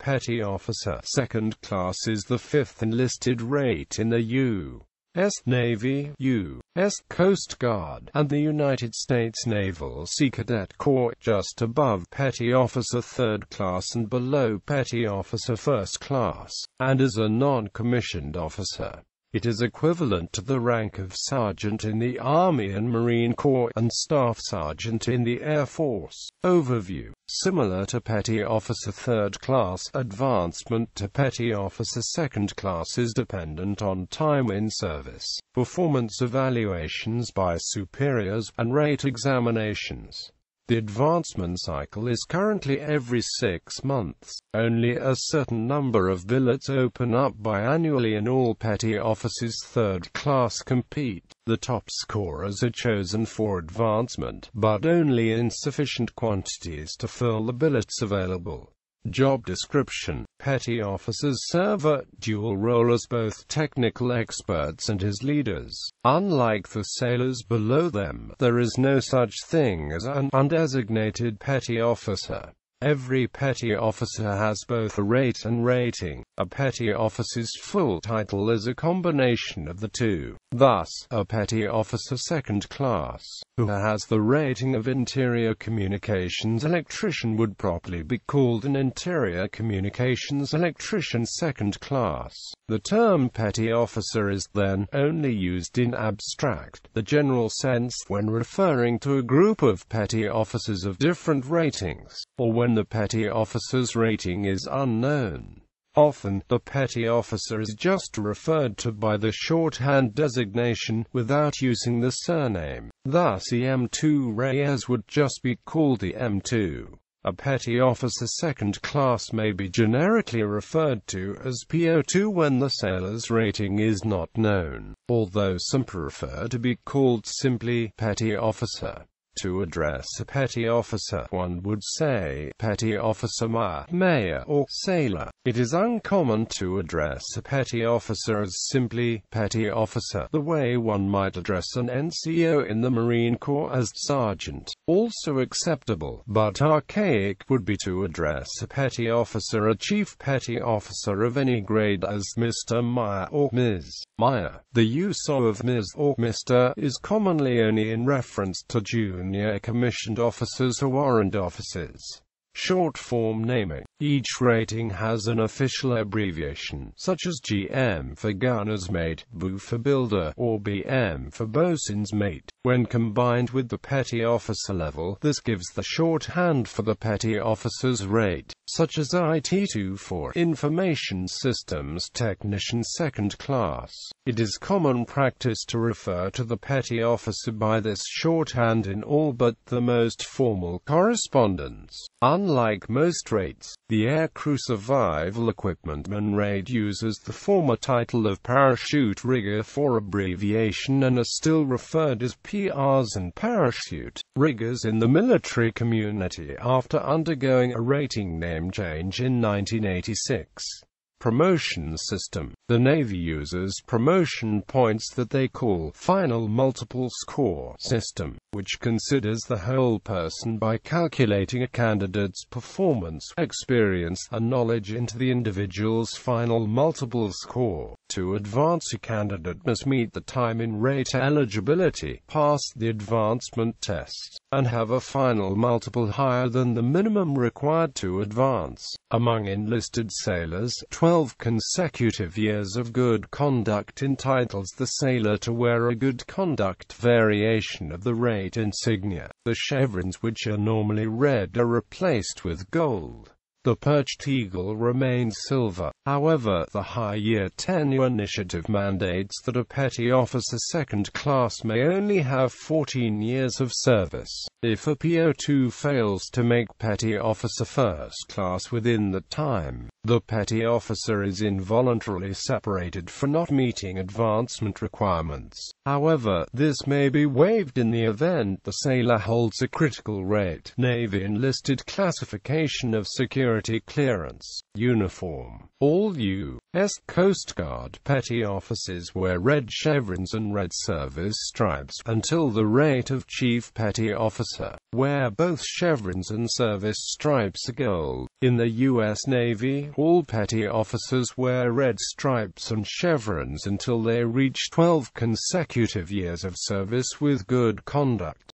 petty officer second class is the fifth enlisted rate in the U.S. Navy, U.S. Coast Guard, and the United States Naval Sea Cadet Corps, just above petty officer third class and below petty officer first class, and as a non-commissioned officer. It is equivalent to the rank of sergeant in the Army and Marine Corps, and staff sergeant in the Air Force. Overview. Similar to petty officer third class, advancement to petty officer second class is dependent on time in service, performance evaluations by superiors, and rate examinations. The advancement cycle is currently every 6 months. Only a certain number of billets open up biannually and all petty officers third class compete. The top scorers are chosen for advancement, but only in sufficient quantities to fill the billets available. Job description. Petty officers serve a dual role as both technical experts and as leaders. Unlike the sailors below them, there is no such thing as an undesignated petty officer. Every petty officer has both a rate and rating. A petty officer's full title is a combination of the two. Thus, a petty officer second class, who has the rating of interior communications electrician, would properly be called an interior communications electrician second class. The term petty officer is then only used in abstract, the general sense, when referring to a group of petty officers of different ratings, or when the petty officer's rating is unknown. Often, the petty officer is just referred to by the shorthand designation, without using the surname. Thus the M2 Reyes would just be called the M2. A petty officer second class may be generically referred to as PO2 when the sailor's rating is not known, although some prefer to be called simply petty officer. To address a petty officer, one would say petty officer mayor or sailor. It is uncommon to address a petty officer as simply petty officer, the way one might address an NCO in the Marine Corps as sergeant. Also acceptable, but archaic, would be to address a petty officer, a chief petty officer of any grade, as Mr. Meyer or Ms. Meyer. The use of Ms. or Mr. is commonly only in reference to junior commissioned officers or warrant officers. Short form naming. Each rating has an official abbreviation, such as GM for gunner's mate, BU for builder, or BM for boatswain's mate. When combined with the petty officer level, this gives the shorthand for the petty officer's rate, such as IT2 for Information Systems Technician second class. It is common practice to refer to the petty officer by this shorthand in all but the most formal correspondence. Unlike most rates, the Aircrew Survival Equipmentman rate uses the former title of parachute rigger for abbreviation and are still referred as PRs and parachute riggers in the military community after undergoing a rating name change in 1986. Promotion system. The Navy uses promotion points that they call final multiple score system, which considers the whole person by calculating a candidate's performance, experience, and knowledge into the individual's final multiple score. To advance, a candidate must meet the time in rate eligibility, pass the advancement test, and have a final multiple higher than the minimum required to advance. Among enlisted sailors, 12 consecutive years of good conduct entitles the sailor to wear a good conduct variation of the rate insignia. The chevrons, which are normally red, are replaced with gold. The perched eagle remains silver. However, the high-year tenure initiative mandates that a petty officer second class may only have 14 years of service. If a PO2 fails to make petty officer first class within the time, the petty officer is involuntarily separated for not meeting advancement requirements. However, this may be waived in the event the sailor holds a critical rate. Navy enlisted classification of security security clearance. Uniform. All U.S. Coast Guard petty officers wear red chevrons and red service stripes, until the rate of Chief Petty Officer, where both chevrons and service stripes are gold. In the U.S. Navy, all petty officers wear red stripes and chevrons until they reach 12 consecutive years of service with good conduct.